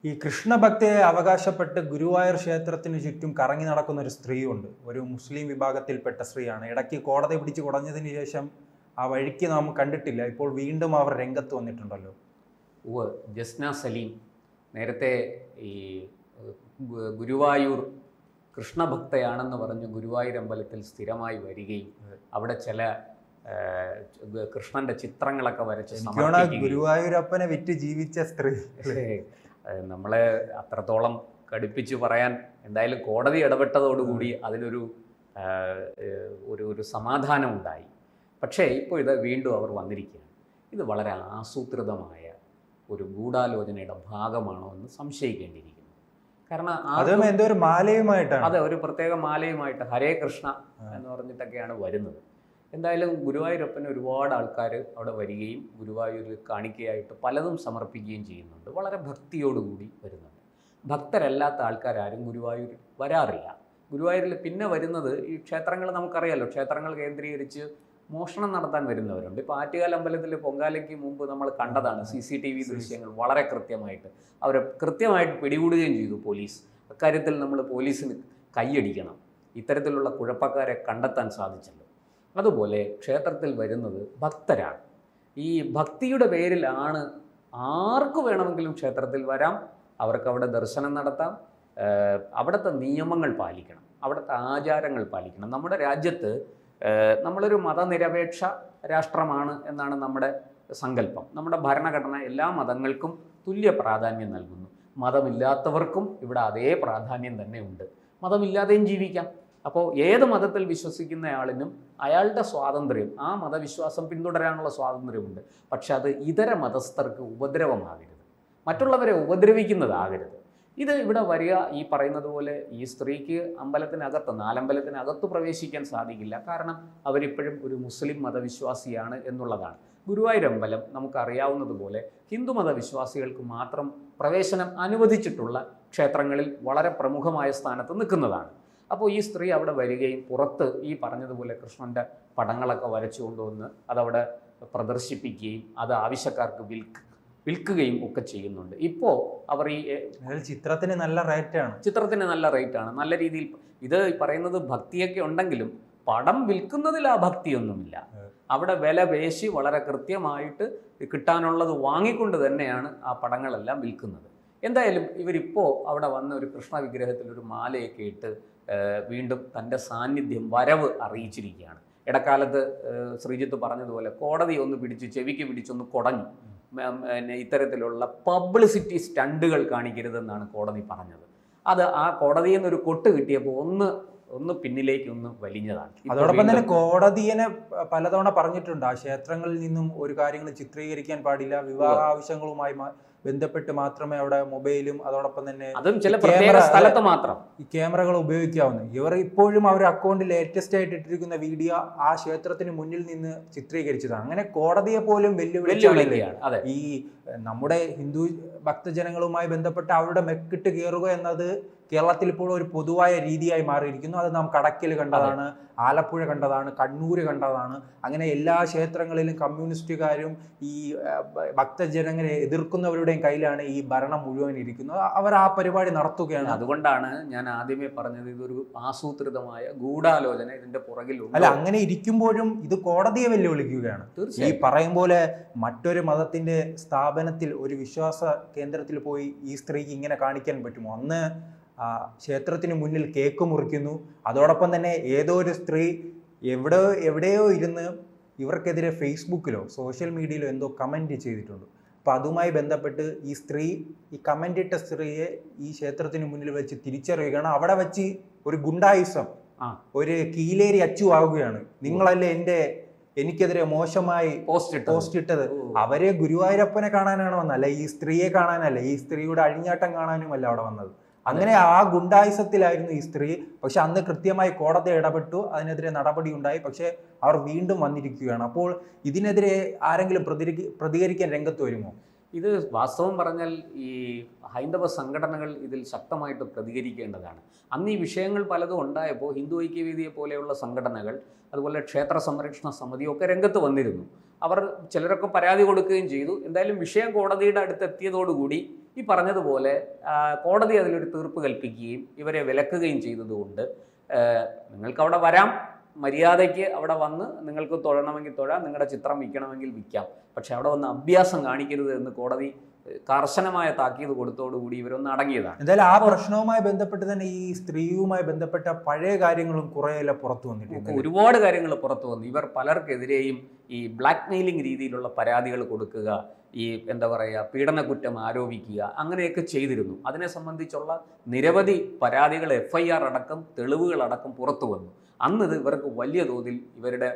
ഈ കൃഷ്ണഭക്തയെ അവകാശപ്പെട്ട് ഗുരുവായൂർ ക്ഷേത്രത്തിന് ചുറ്റും കറങ്ങി നടക്കുന്ന ഒരു സ്ത്രീയുണ്ട്. ഒരു മുസ്ലിം വിഭാഗത്തിൽപ്പെട്ട സ്ത്രീയാണ്. ഇടയ്ക്ക് കോടതി പിടിച്ച് കുടഞ്ഞതിന് ശേഷം ആ വഴിക്ക് നാം കണ്ടിട്ടില്ല. ഇപ്പോൾ വീണ്ടും അവർ രംഗത്ത് വന്നിട്ടുണ്ടല്ലോ. ജസ്ന സലീം നേരത്തെ ഈ ഗുരുവായൂർ കൃഷ്ണഭക്തയാണെന്ന് പറഞ്ഞ് ഗുരുവായൂർ അമ്പലത്തിൽ സ്ഥിരമായി വരികയും അവിടെ ചില കൃഷ്ണന്റെ ചിത്രങ്ങളൊക്കെ വരച്ച് ഗുരുവായൂരപ്പനെ വിറ്റ് ജീവിച്ച സ്ത്രീ. നമ്മളെ അത്രത്തോളം കടുപ്പിച്ച് പറയാൻ എന്തായാലും കോടതി ഇടപെട്ടതോടുകൂടി അതിനൊരു ഒരു സമാധാനം ഉണ്ടായി. പക്ഷേ ഇപ്പോൾ ഇത് വീണ്ടും അവർ വന്നിരിക്കുകയാണ്. ഇത് വളരെ ആസൂത്രിതമായ ഒരു ഗൂഢാലോചനയുടെ ഭാഗമാണോ എന്ന് സംശയിക്കേണ്ടിയിരിക്കുന്നു. കാരണം എന്തോ ഒരു മാലയുമായിട്ടാണ്, അതെ, ഒരു പ്രത്യേക മാലയുമായിട്ട് ഹരേ കൃഷ്ണ എന്ന് പറഞ്ഞിട്ടൊക്കെയാണ് വരുന്നത്. എന്തായാലും ഗുരുവായൂരപ്പന് ഒരുപാട് ആൾക്കാർ അവിടെ വരികയും ഗുരുവായൂരിൽ കാണിക്കയായിട്ട് പലതും സമർപ്പിക്കുകയും ചെയ്യുന്നുണ്ട്. വളരെ ഭക്തിയോടുകൂടി വരുന്നുണ്ട്. ഭക്തരല്ലാത്ത ആൾക്കാരും ഗുരുവായൂർ വരാറില്ല. ഗുരുവായൂരിൽ പിന്നെ വരുന്നത് ഈ ക്ഷേത്രങ്ങൾ, നമുക്കറിയാലോ, ക്ഷേത്രങ്ങൾ കേന്ദ്രീകരിച്ച് മോഷണം നടത്താൻ വരുന്നവരുണ്ട്. ഇപ്പോൾ ആറ്റുകാൽ അമ്പലത്തിൽ പൊങ്കാലയ്ക്ക് മുമ്പ് നമ്മൾ കണ്ടതാണ് CCTV ദൃശ്യങ്ങൾ. വളരെ കൃത്യമായിട്ട് അവരെ പിടികൂടുകയും ചെയ്തു പോലീസ്. അക്കാര്യത്തിൽ നമ്മൾ പോലീസിന് കൈയടിക്കണം. ഇത്തരത്തിലുള്ള കുഴപ്പക്കാരെ കണ്ടെത്താൻ സാധിച്ചല്ലോ. അതുപോലെ ക്ഷേത്രത്തിൽ വരുന്നത് ഭക്തരാണ്. ഈ ഭക്തിയുടെ പേരിലാണ് ആർക്ക് വേണമെങ്കിലും ക്ഷേത്രത്തിൽ വരാം, അവർക്ക് അവിടെ ദർശനം നടത്താം. അവിടുത്തെ നിയമങ്ങൾ പാലിക്കണം, അവിടുത്തെ ആചാരങ്ങൾ പാലിക്കണം. നമ്മുടെ രാജ്യത്ത് നമ്മളൊരു മതനിരപേക്ഷ രാഷ്ട്രമാണ് എന്നാണ് നമ്മുടെ സങ്കല്പം. നമ്മുടെ ഭരണഘടന എല്ലാ മതങ്ങൾക്കും തുല്യ പ്രാധാന്യം നൽകുന്നു. മതമില്ലാത്തവർക്കും ഇവിടെ അതേ പ്രാധാന്യം തന്നെ ഉണ്ട്. മതമില്ലാതെയും ജീവിക്കാം. അപ്പോൾ ഏത് മതത്തിൽ വിശ്വസിക്കുന്നയാളിനും അയാളുടെ സ്വാതന്ത്ര്യം, ആ മതവിശ്വാസം പിന്തുടരാനുള്ള സ്വാതന്ത്ര്യമുണ്ട്. പക്ഷെ അത് ഇതര മതസ്ഥർക്ക് ഉപദ്രവമാകരുത്, മറ്റുള്ളവരെ ഉപദ്രവിക്കുന്നതാകരുത്. ഇത് ഇവിടെ വരിക, ഈ പറയുന്നത് പോലെ ഈ സ്ത്രീക്ക് അമ്പലത്തിനകത്ത്, നാലമ്പലത്തിനകത്ത് പ്രവേശിക്കാൻ സാധിക്കില്ല. കാരണം അവരിപ്പോഴും ഒരു മുസ്ലിം മതവിശ്വാസിയാണ് എന്നുള്ളതാണ്. ഗുരുവായൂർ അമ്പലം നമുക്കറിയാവുന്നതുപോലെ ഹിന്ദു മതവിശ്വാസികൾക്ക് മാത്രം പ്രവേശനം അനുവദിച്ചിട്ടുള്ള ക്ഷേത്രങ്ങളിൽ വളരെ പ്രമുഖമായ സ്ഥാനത്ത് നിൽക്കുന്നതാണ്. അപ്പോൾ ഈ സ്ത്രീ അവിടെ വരികയും പുറത്ത് ഈ പറഞ്ഞതുപോലെ കൃഷ്ണൻ്റെ പടങ്ങളൊക്കെ വരച്ചു കൊണ്ടുവന്ന് അതവിടെ പ്രദർശിപ്പിക്കുകയും അത് ആവശ്യക്കാർക്ക് വിൽക്കുകയും ഒക്കെ ചെയ്യുന്നുണ്ട്. ഇപ്പോൾ അവർ ഈ ചിത്രത്തിന് നല്ല റേറ്റാണ്, നല്ല രീതിയിൽ. ഇത് പറയുന്നത് ഭക്തിയൊക്കെ ഉണ്ടെങ്കിലും പടം വിൽക്കുന്നതിൽ ആ ഭക്തിയൊന്നുമില്ല. അവിടെ വില പേശി വളരെ കൃത്യമായിട്ട് കിട്ടാനുള്ളത് വാങ്ങിക്കൊണ്ട് തന്നെയാണ് ആ പടങ്ങളെല്ലാം വിൽക്കുന്നത്. എന്തായാലും ഇവരിപ്പോൾ അവിടെ വന്ന ഒരു കൃഷ്ണ വിഗ്രഹത്തിൽ ഒരു മാലയൊക്കെ ഇട്ട് വീണ്ടും തൻ്റെ സാന്നിധ്യം, വരവ് അറിയിച്ചിരിക്കുകയാണ്. ഇടക്കാലത്ത് ശ്രീജിത്ത് പറഞ്ഞതുപോലെ കോടതി ഒന്ന് ചെവിക്ക് പിടിച്ചൊന്ന് കുടഞ്ഞു. ഇത്തരത്തിലുള്ള പബ്ലിസിറ്റി സ്റ്റണ്ടുകൾ കാണിക്കരുതെന്നാണ് കോടതി പറഞ്ഞത്. അത് ആ കോടതിയിൽ നിന്നൊരു കൊട്ട് കിട്ടിയപ്പോൾ ഒന്ന് പിന്നിലേക്ക് വലിഞ്ഞതാണ്. അതോടൊപ്പം തന്നെ കോടതിയെ പലതവണ പറഞ്ഞിട്ടുണ്ട്, ആ ക്ഷേത്രങ്ങളിൽ നിന്നും ഒരു കാര്യങ്ങൾ ചിത്രീകരിക്കാൻ പാടില്ല, വിവാഹ ആവശ്യങ്ങളുമായി ബന്ധപ്പെട്ട് മാത്രമേ അവിടെ മൊബൈലും അതോടൊപ്പം തന്നെ അതും ചില പ്രത്യേക സ്ഥലത്ത് മാത്രം ഈ ക്യാമറകൾ ഉപയോഗിക്കാവുന്നത്. ഇവർ ഇപ്പോഴും അവർ അക്കൗണ്ടിൽ ലേറ്റസ്റ്റ് ആയിട്ട് ഇട്ടിരിക്കുന്ന വീഡിയോ ആ ക്ഷേത്രത്തിന് മുന്നിൽ നിന്ന് ചിത്രീകരിച്ചതാണ്. അങ്ങനെ കോടതിയെ പോലും വെല്ലുവിളിയാണ്. ഈ നമ്മുടെ ഹിന്ദു ഭക്തജനങ്ങളുമായി ബന്ധപ്പെട്ട് അവരുടെ മെക്കിട്ട് കയറുക എന്നത് കേരളത്തിൽ ഇപ്പോൾ ഒരു പൊതുവായ രീതിയായി മാറിയിരിക്കുന്നു. അത് നാം കടക്കൽ കണ്ടതാണ്, ആലപ്പുഴ കണ്ടതാണ്, കണ്ണൂർ കണ്ടതാണ്. അങ്ങനെ എല്ലാ ക്ഷേത്രങ്ങളിലും കമ്മ്യൂണിസ്റ്റുകാരും ഈ ഭക്തജനങ്ങളെ എതിർക്കുന്നവരുടെയും കയ്യിലാണ് ഈ ഭരണം മുഴുവൻ ഇരിക്കുന്നത്. അവർ ആ പരിപാടി നടത്തുകയാണ്. അതുകൊണ്ടാണ് ഞാൻ ആദ്യമേ പറഞ്ഞത്, ഇതൊരു ആസൂത്രിതമായ ഗൂഢാലോചന ഇതിന്റെ പുറകിലുണ്ട്. അല്ല, അങ്ങനെ ഇരിക്കുമ്പോഴും ഇത് കോടതിയെ വെല്ലുവിളിക്കുകയാണ്. ഈ പറയും പോലെ മറ്റൊരു മതത്തിന്റെ സ്ഥാപനത്തിൽ, ഒരു വിശ്വാസ കേന്ദ്രത്തിൽ പോയി ഈ സ്ത്രീക്ക് ഇങ്ങനെ കാണിക്കാൻ പറ്റുമോ? അന്ന് ക്ഷേത്രത്തിന് മുന്നിൽ കേക്ക് മുറിക്കുന്നു. അതോടൊപ്പം തന്നെ ഏതോ ഒരു സ്ത്രീ എവിടെയോ ഇരുന്ന് ഇവർക്കെതിരെ ഫേസ്ബുക്കിലോ സോഷ്യൽ മീഡിയയിലോ എന്തോ കമൻറ്റ് ചെയ്തിട്ടുണ്ട്. അപ്പോൾ അതുമായി ബന്ധപ്പെട്ട് ഈ സ്ത്രീ, ഈ കമൻ്റ് ഇട്ട സ്ത്രീയെ ഈ ക്ഷേത്രത്തിന് മുന്നിൽ വെച്ച് തിരിച്ചറിയുകയാണ്. അവിടെ വെച്ച് ഒരു ഗുണ്ടായുസം, ഒരു കീലേരി അച്ചു ആവുകയാണ്. നിങ്ങളല്ലേ എനിക്കെതിരെ മോശമായി പോസ്റ്റ് ഇട്ടത്. അവരെ ഗുരുവായൂരപ്പനെ കാണാനാണ് വന്നല്ല, ഈ സ്ത്രീയെ കാണാനല്ല, ഈ സ്ത്രീയുടെ അഴിഞ്ഞാട്ടം കാണാനുമല്ല അവിടെ വന്നത്. അങ്ങനെ ആ ഗുണ്ടായുസത്തിലായിരുന്നു ഈ സ്ത്രീ. പക്ഷെ അന്ന് കൃത്യമായി കോടതി ഇടപെട്ടു, അതിനെതിരെ നടപടി ഉണ്ടായി. പക്ഷെ അവർ വീണ്ടും വന്നിരിക്കുകയാണ്. അപ്പോൾ ഇതിനെതിരെ ആരെങ്കിലും പ്രതികരിക്കാൻ രംഗത്ത് വരുമോ? ഇത് വാസ്തവം പറഞ്ഞാൽ ഈ ഹൈന്ദവ സംഘടനകൾ ഇതിൽ ശക്തമായിട്ട് പ്രതികരിക്കേണ്ടതാണ്. അന്ന് ഈ വിഷയങ്ങൾ പലതും ഉണ്ടായപ്പോൾ ഹിന്ദു ഐക്യവേദിയെ പോലെയുള്ള സംഘടനകൾ, അതുപോലെ ക്ഷേത്ര സംരക്ഷണ സമിതിയൊക്കെ രംഗത്ത് വന്നിരുന്നു. അവർ ചിലരൊക്കെ പരാതി കൊടുക്കുകയും ചെയ്തു. എന്തായാലും വിഷയം കോടതിയുടെ അടുത്തെത്തിയതോടുകൂടി ഈ പറഞ്ഞതുപോലെ കോടതി അതിലൊരു തീർപ്പ് കൽപ്പിക്കുകയും ഇവരെ വിലക്കുകയും ചെയ്തതുകൊണ്ട് നിങ്ങൾക്ക് അവിടെ വരാം, മര്യാദയ്ക്ക് അവിടെ വന്ന് നിങ്ങൾക്ക് തൊഴണമെങ്കിൽ തൊഴാം, നിങ്ങളുടെ ചിത്രം വിൽക്കണമെങ്കിൽ വിൽക്കാം, പക്ഷെ അവിടെ വന്ന് അഭ്യാസം കാണിക്കരുത് എന്ന് കോടതി കർശനമായ താക്കീത് കൊടുത്തോടുകൂടി ഇവരൊന്ന് അടങ്ങിയതാണ്. എന്തായാലും ആ പ്രശ്നവുമായി ബന്ധപ്പെട്ട് തന്നെ ഈ സ്ത്രീയുമായി ബന്ധപ്പെട്ട പഴയ കാര്യങ്ങളും കുറേയല്ല പുറത്തു വന്നിട്ടുണ്ട്. ഒരുപാട് കാര്യങ്ങൾ പുറത്തു വന്നു. ഇവർ പലർക്കെതിരെയും ഈ ബ്ലാക്ക് മെയിലിംഗ് രീതിയിലുള്ള പരാതികൾ കൊടുക്കുക, ഈ എന്താ പറയുക, പീഡനക്കുറ്റം ആരോപിക്കുക, അങ്ങനെയൊക്കെ ചെയ്തിരുന്നു. അതിനെ സംബന്ധിച്ചുള്ള നിരവധി പരാതികൾ FIR അടക്കം തെളിവുകളടക്കം പുറത്തു വന്നു. അന്നത് ഇവർക്ക് വലിയ തോതിൽ ഇവരുടെ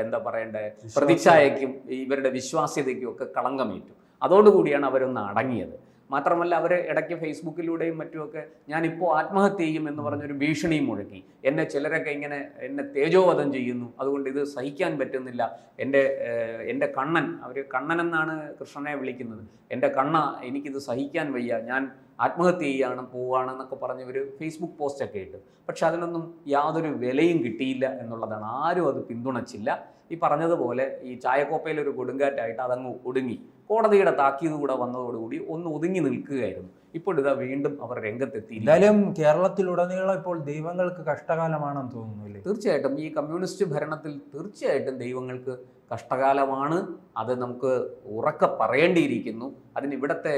എന്താ പറയണ്ടേ പ്രതിച്ഛായയ്ക്കും ഇവരുടെ വിശ്വാസ്യതയ്ക്കും ഒക്കെ കളങ്കമേറ്റു. അതോടുകൂടിയാണ് അവരൊന്ന് അടങ്ങിയത്. മാത്രമല്ല അവർ ഇടയ്ക്ക് ഫേസ്ബുക്കിലൂടെയും മറ്റുമൊക്കെ ഞാനിപ്പോൾ ആത്മഹത്യ ചെയ്യും എന്ന് പറഞ്ഞൊരു ഭീഷണിയും മുഴക്കി. ചിലരൊക്കെ ഇങ്ങനെ എന്നെ തേജോവധം ചെയ്യുന്നു, അതുകൊണ്ട് ഇത് സഹിക്കാൻ പറ്റുന്നില്ല, എൻ്റെ കണ്ണൻ, അവർ കണ്ണൻ എന്നാണ് കൃഷ്ണനെ വിളിക്കുന്നത്, എൻ്റെ കണ്ണ എനിക്കിത് സഹിക്കാൻ വയ്യ, ഞാൻ ആത്മഹത്യ പോവുകയാണെന്നൊക്കെ പറഞ്ഞ് ഒരു ഫേസ്ബുക്ക് പോസ്റ്റൊക്കെ ഇട്ടു. പക്ഷെ അതിനൊന്നും യാതൊരു വിലയും കിട്ടിയില്ല എന്നുള്ളതാണ്. ആരും അത് പിന്തുണച്ചില്ല. ഈ പറഞ്ഞതുപോലെ ഈ ചായക്കോപ്പയിലൊരു കൊടുങ്കാറ്റായിട്ട് അതങ്ങ് ഒടുങ്ങി. കോടതിയുടെ താക്കീത് കൂടെ വന്നതോടുകൂടി ഒന്ന് ഒതുങ്ങി നിൽക്കുകയായിരുന്നു. ഇപ്പോഴിതാ വീണ്ടും അവർ രംഗത്തെത്തി. എന്തായാലും കേരളത്തിലുടനീളം ഇപ്പോൾ ദൈവങ്ങൾക്ക് കഷ്ടകാലമാണെന്ന് തോന്നുന്നു. തീർച്ചയായിട്ടും ഈ കമ്മ്യൂണിസ്റ്റ് ഭരണത്തിൽ തീർച്ചയായിട്ടും ദൈവങ്ങൾക്ക് കഷ്ടകാലമാണ്. അത് നമുക്ക് ഉറക്കെ പറയേണ്ടിയിരിക്കുന്നു. അതിന് ഇവിടുത്തെ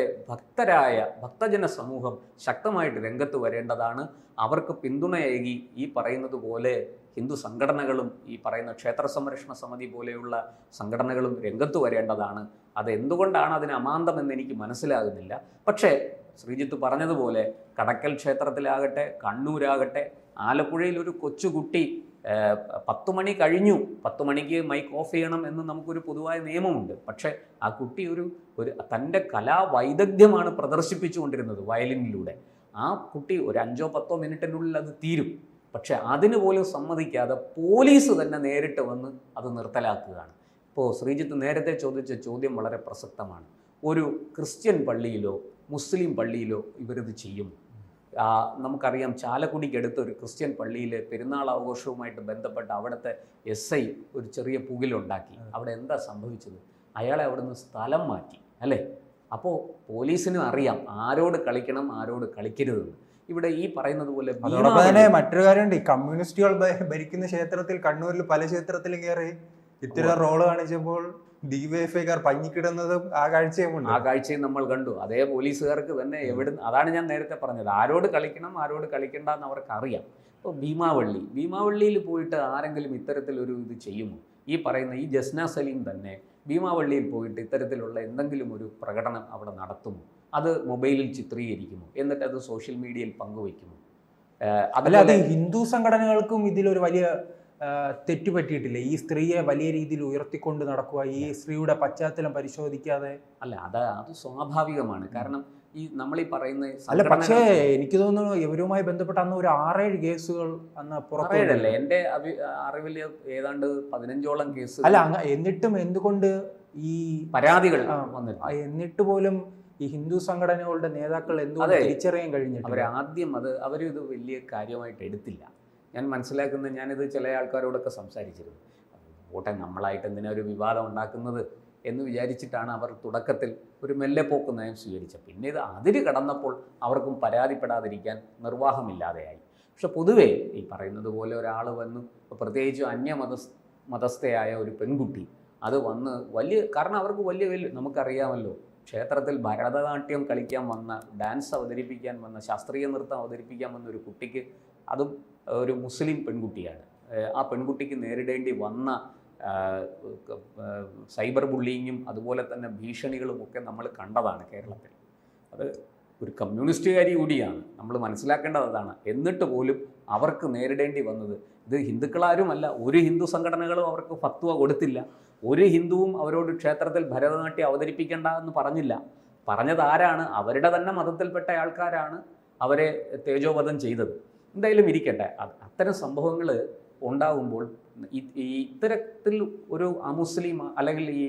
ഭക്തജന സമൂഹം ശക്തമായിട്ട് രംഗത്ത് വരേണ്ടതാണ്. അവർക്ക് പിന്തുണയേകി ഈ പറയുന്നത് പോലെ ഹിന്ദു സംഘടനകളും ഈ പറയുന്ന ക്ഷേത്ര സംരക്ഷണ സമിതി പോലെയുള്ള സംഘടനകളും രംഗത്ത് വരേണ്ടതാണ്. അതെന്തുകൊണ്ടാണ് അതിന് അമാന്തമെന്ന് എനിക്ക് മനസ്സിലാകുന്നില്ല. പക്ഷേ ശ്രീജിത്ത് പറഞ്ഞതുപോലെ കടക്കൽ ക്ഷേത്രത്തിലാകട്ടെ, കണ്ണൂരാകട്ടെ, ആലപ്പുഴയിൽ ഒരു കൊച്ചുകുട്ടി 10 മണി കഴിഞ്ഞു, 10 മണിക്ക് മൈക്ക് ഓഫ് ചെയ്യണം എന്ന് നമുക്കൊരു പൊതുവായ നിയമമുണ്ട്. പക്ഷേ ആ കുട്ടി ഒരു തൻ്റെ കലാവൈദഗ്ധ്യമാണ് പ്രദർശിപ്പിച്ചുകൊണ്ടിരുന്നത് വയലിനിലൂടെ. ആ കുട്ടി ഒരു 5-10 മിനിറ്റിനുള്ളിൽ അത് തീരും. പക്ഷെ അതിന് പോലും സമ്മതിക്കാതെ പോലീസ് തന്നെ നേരിട്ട് വന്ന് അത് നിർത്തലാക്കുകയാണ്. ഇപ്പോൾ ശ്രീജിത്ത് നേരത്തെ ചോദിച്ച ചോദ്യം വളരെ പ്രസക്തമാണ്. ഒരു ക്രിസ്ത്യൻ പള്ളിയിലോ മുസ്ലിം പള്ളിയിലോ ഇവരിത് ചെയ്യും? നമുക്കറിയാം, ചാലക്കുടിക്കടുത്ത് ഒരു ക്രിസ്ത്യൻ പള്ളിയിൽ പെരുന്നാൾ ആഘോഷവുമായിട്ട് ബന്ധപ്പെട്ട് അവിടുത്തെ SI ഒരു ചെറിയ പുകിലുണ്ടാക്കി. അവിടെ എന്താ സംഭവിച്ചത്? അയാളെ അവിടെ നിന്ന് സ്ഥലം മാറ്റി, അല്ലേ? അപ്പോൾ പോലീസിനും അറിയാം ആരോട് കളിക്കണം, ആരോട് കളിക്കരുതെന്ന്. ഇവിടെ ഈ പറയുന്നത് പോലെ മറ്റൊരു കാര്യമുണ്ട്. ഈ കമ്മ്യൂണിസ്റ്റുകൾ ഭരിക്കുന്ന ക്ഷേത്രത്തിൽ, കണ്ണൂരിൽ പല ക്ഷേത്രത്തിലും കയറി ഇത്തരം റോള് കാണിച്ചപ്പോൾ DYFIക്കാർ പഞ്ഞിക്കിടുന്നതും ആ കാഴ്ചയും നമ്മൾ കണ്ടു. അതേ പോലീസുകാർക്ക് തന്നെ അതാണ് ഞാൻ നേരത്തെ പറഞ്ഞത്, ആരോട് കളിക്കണം ആരോട് കളിക്കണ്ട എന്ന് അവർക്ക് അറിയാം. ഇപ്പോൾ ഭീമാവള്ളിയിൽ പോയിട്ട് ആരെങ്കിലും ഇത്തരത്തിലൊരു ഇത് ചെയ്യുമോ? ഈ പറയുന്ന ഈ ജസ്ന സലീം തന്നെ ഭീമാവള്ളിയിൽ പോയിട്ട് ഇത്തരത്തിലുള്ള എന്തെങ്കിലും ഒരു പ്രകടനം അവിടെ നടത്തുമോ? അത് മൊബൈലിൽ ചിത്രീകരിക്കുമോ? എന്നിട്ട് അത് സോഷ്യൽ മീഡിയയിൽ പങ്കുവയ്ക്കുമോ? അതല്ലാതെ ഹിന്ദു സംഘടനകൾക്കും ഇതിലൊരു വലിയ തെറ്റുപറ്റിയിട്ടില്ല. ഈ സ്ത്രീയെ വലിയ രീതിയിൽ ഉയർത്തിക്കൊണ്ട് നടക്കുക, ഈ സ്ത്രീയുടെ പശ്ചാത്തലം പരിശോധിക്കാതെ. അത് സ്വാഭാവികമാണ്. കാരണം ഈ നമ്മളീ പറയുന്ന പക്ഷേ എനിക്ക് തോന്നുന്നു ഇവരുമായി ബന്ധപ്പെട്ട അന്ന് ഒരു 6-7 കേസുകൾ അന്ന് പുറത്തേടല്ലേ. എൻ്റെ അറിവിൽ ഏതാണ്ട് 15ഓളം കേസ്. എന്നിട്ടും എന്തുകൊണ്ട് ഈ പരാതികൾ എന്നിട്ട് പോലും ഈ ഹിന്ദു സംഘടനകളുടെ നേതാക്കൾ എന്തുകൊണ്ട് തിരിച്ചറിയാൻ കഴിഞ്ഞിട്ട് അവരിത് വലിയ കാര്യമായിട്ട് എടുത്തില്ല. ഞാൻ മനസ്സിലാക്കുന്നത്, ഞാനിത് ചില ആൾക്കാരോടൊക്കെ സംസാരിച്ചിരുന്നു, പോട്ടെ നമ്മളായിട്ട് എന്തിനാ ഒരു വിവാദം ഉണ്ടാക്കുന്നത് എന്ന് വിചാരിച്ചിട്ടാണ് അവർ തുടക്കത്തിൽ ഒരു മെല്ലെപ്പോക്ക് നയം സ്വീകരിച്ചത്. പിന്നെ ഇത് അതിര് കടന്നപ്പോൾ അവർക്കും പരാതിപ്പെടാതിരിക്കാൻ നിർവാഹമില്ലാതെയായി. പക്ഷെ പൊതുവേ ഈ പറയുന്നത് പോലെ ഒരാൾ വന്നു, പ്രത്യേകിച്ചും മതസ്ഥയായ ഒരു പെൺകുട്ടി അത് വന്ന് കാരണം അവർക്ക് വലിയ നമുക്കറിയാമല്ലോ, ക്ഷേത്രത്തിൽ ഭരതനാട്യം കളിക്കാൻ വന്ന, ഡാൻസ് അവതരിപ്പിക്കാൻ വന്ന, ശാസ്ത്രീയ നൃത്തം അവതരിപ്പിക്കാൻ വന്ന ഒരു കുട്ടിക്ക്, അതും ഒരു മുസ്ലിം പെൺകുട്ടിയാണ്, ആ പെൺകുട്ടിക്ക് നേരിടേണ്ടി വന്ന സൈബർ ബുള്ളിങ്ങും അതുപോലെ തന്നെ ഭീഷണികളും ഒക്കെ നമ്മൾ കണ്ടതാണ് കേരളത്തിൽ. അത് ഒരു കമ്മ്യൂണിസ്റ്റുകാരി കൂടിയാണ്, നമ്മൾ മനസ്സിലാക്കേണ്ടത് അതാണ്. എന്നിട്ട് പോലും അവർക്ക് നേരിടേണ്ടി വന്നത്, ഇത് ഹിന്ദുക്കളാരുമല്ല, ഒരു ഹിന്ദു സംഘടനകളും അവർക്ക് ഫത്വ കൊടുത്തില്ല. ഒരു ഹിന്ദുവും അവരോട് ക്ഷേത്രത്തിൽ ഭരതനാട്യം അവതരിപ്പിക്കേണ്ട എന്ന് പറഞ്ഞില്ല. പറഞ്ഞത് ആരാണ്? അവരുടെ തന്നെ മതത്തിൽപ്പെട്ട ആൾക്കാരാണ് അവരെ തേജോവധം ചെയ്തത്. എന്തായാലും ഇരിക്കട്ടെ, അത്തരം സംഭവങ്ങൾ ഉണ്ടാകുമ്പോൾ ഇത്തരത്തിൽ ഒരു അമുസ്ലിം അല്ലെങ്കിൽ ഈ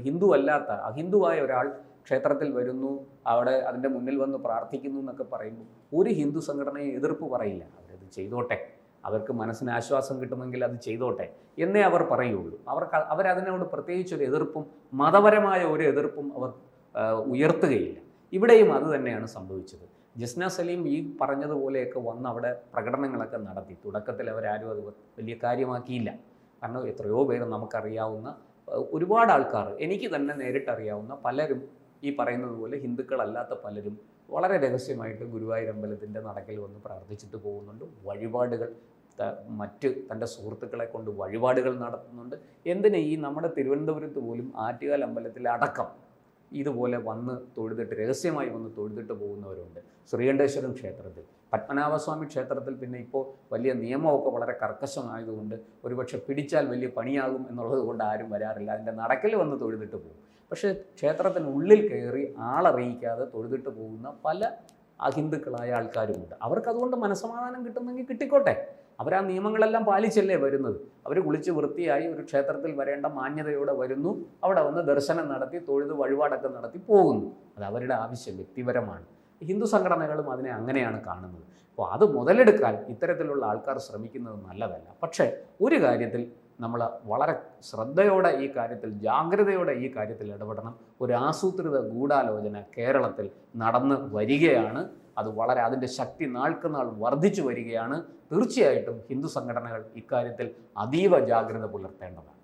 ഹിന്ദു അല്ലാത്ത അഹിന്ദുവായ ഒരാൾ ക്ഷേത്രത്തിൽ വരുന്നു, അവിടെ അതിൻ്റെ മുന്നിൽ വന്ന് പ്രാർത്ഥിക്കുന്നു എന്നൊക്കെ പറയുമ്പോൾ ഒരു ഹിന്ദു സംഘടനയെ എതിർപ്പ് പറയില്ല. അവരത് ചെയ്തോട്ടെ, അവർക്ക് മനസ്സിന് ആശ്വാസം കിട്ടുമെങ്കിൽ അത് ചെയ്തോട്ടെ എന്നേ അവർ പറയുള്ളൂ. അവരതിനോട് പ്രത്യേകിച്ചൊരു എതിർപ്പും മതപരമായ ഒരു എതിർപ്പും അവർ ഉയർത്തുകയില്ല. ഇവിടെയും അത് തന്നെയാണ് സംഭവിച്ചത്. ജസ്ന സലീം ഈ പറഞ്ഞതുപോലെയൊക്കെ വന്ന് അവിടെ പ്രകടനങ്ങളൊക്കെ നടത്തി. തുടക്കത്തിൽ അവരാരും അത് വലിയ കാര്യമാക്കിയില്ല. കാരണം എത്രയോ പേര് നമുക്കറിയാവുന്ന ഒരുപാട് ആൾക്കാർ, എനിക്ക് തന്നെ നേരിട്ടറിയാവുന്ന പലരും ഈ പറയുന്നത് പോലെ ഹിന്ദുക്കളല്ലാത്ത പലരും വളരെ രഹസ്യമായിട്ട് ഗുരുവായൂർ അമ്പലത്തിൻ്റെ നടക്കിൽ വന്ന് പ്രാർത്ഥിച്ചിട്ട് പോകുന്നുണ്ട്. വഴിപാടുകൾ മറ്റ് തൻ്റെ സുഹൃത്തുക്കളെ കൊണ്ട് വഴിപാടുകൾ നടത്തുന്നുണ്ട്. എന്തിന് ഈ നമ്മുടെ തിരുവനന്തപുരത്ത് പോലും ആറ്റുകാൽ അമ്പലത്തിലെ അടക്കം ഇതുപോലെ വന്ന് തൊഴുതിട്ട് രഹസ്യമായി വന്ന് തൊഴുതിട്ട് പോകുന്നവരുണ്ട്. ശ്രീകണ്ഠേശ്വരം ക്ഷേത്രത്തിൽ, പത്മനാഭസ്വാമി ക്ഷേത്രത്തിൽ പിന്നെ ഇപ്പോൾ വലിയ നിയമമൊക്കെ വളരെ കർക്കശമായതുകൊണ്ട് ഒരുപക്ഷെ പിടിച്ചാൽ വലിയ പണിയാകും എന്നുള്ളത് കൊണ്ട് ആരും വരാറില്ല. അതിൻ്റെ നടക്കിൽ വന്ന് തൊഴുതിട്ട് പോകും. പക്ഷേ ക്ഷേത്രത്തിനുള്ളിൽ കയറി ആളറിയിക്കാതെ തൊഴുതിട്ട് പോകുന്ന പല അഹിന്ദുക്കളായ ആൾക്കാരുമുണ്ട്. അവർക്കതുകൊണ്ട് മനസ്സമാധാനം കിട്ടുന്നെങ്കിൽ കിട്ടിക്കോട്ടെ. അവർ ആ നിയമങ്ങളെല്ലാം പാലിച്ചല്ലേ വരുന്നത്. അവർ കുളിച്ച് വൃത്തിയായി ഒരു ക്ഷേത്രത്തിൽ വരേണ്ട മാന്യതയോടെ വരുന്നു, അവിടെ വന്ന് ദർശനം നടത്തി തൊഴുത് വഴിപാടൊക്കെ നടത്തി പോകുന്നു. അത് അവരുടെ ആവശ്യം, വ്യക്തിപരമാണ്. ഹിന്ദു സംഘടനകളും അതിനെ അങ്ങനെയാണ് കാണുന്നത്. അപ്പോൾ അത് മുതലെടുക്കാൻ ഇത്തരത്തിലുള്ള ആൾക്കാർ ശ്രമിക്കുന്നത് നല്ലതല്ല. പക്ഷേ ഒരു കാര്യത്തിൽ നമ്മൾ വളരെ ശ്രദ്ധയോടെ ഈ കാര്യത്തിൽ, ജാഗ്രതയോടെ ഈ കാര്യത്തിൽ ഇടപെടണം. ഒരു ആസൂത്രിത ഗൂഢാലോചന കേരളത്തിൽ നടന്ന് വരികയാണ്. അത് വളരെ അതിൻ്റെ ശക്തി നാൾക്ക് നാൾ വർദ്ധിച്ചു വരികയാണ്. തീർച്ചയായിട്ടും ഹിന്ദു സംഘടനകൾ ഇക്കാര്യത്തിൽ അതീവ ജാഗ്രത പുലർത്തേണ്ടതാണ്.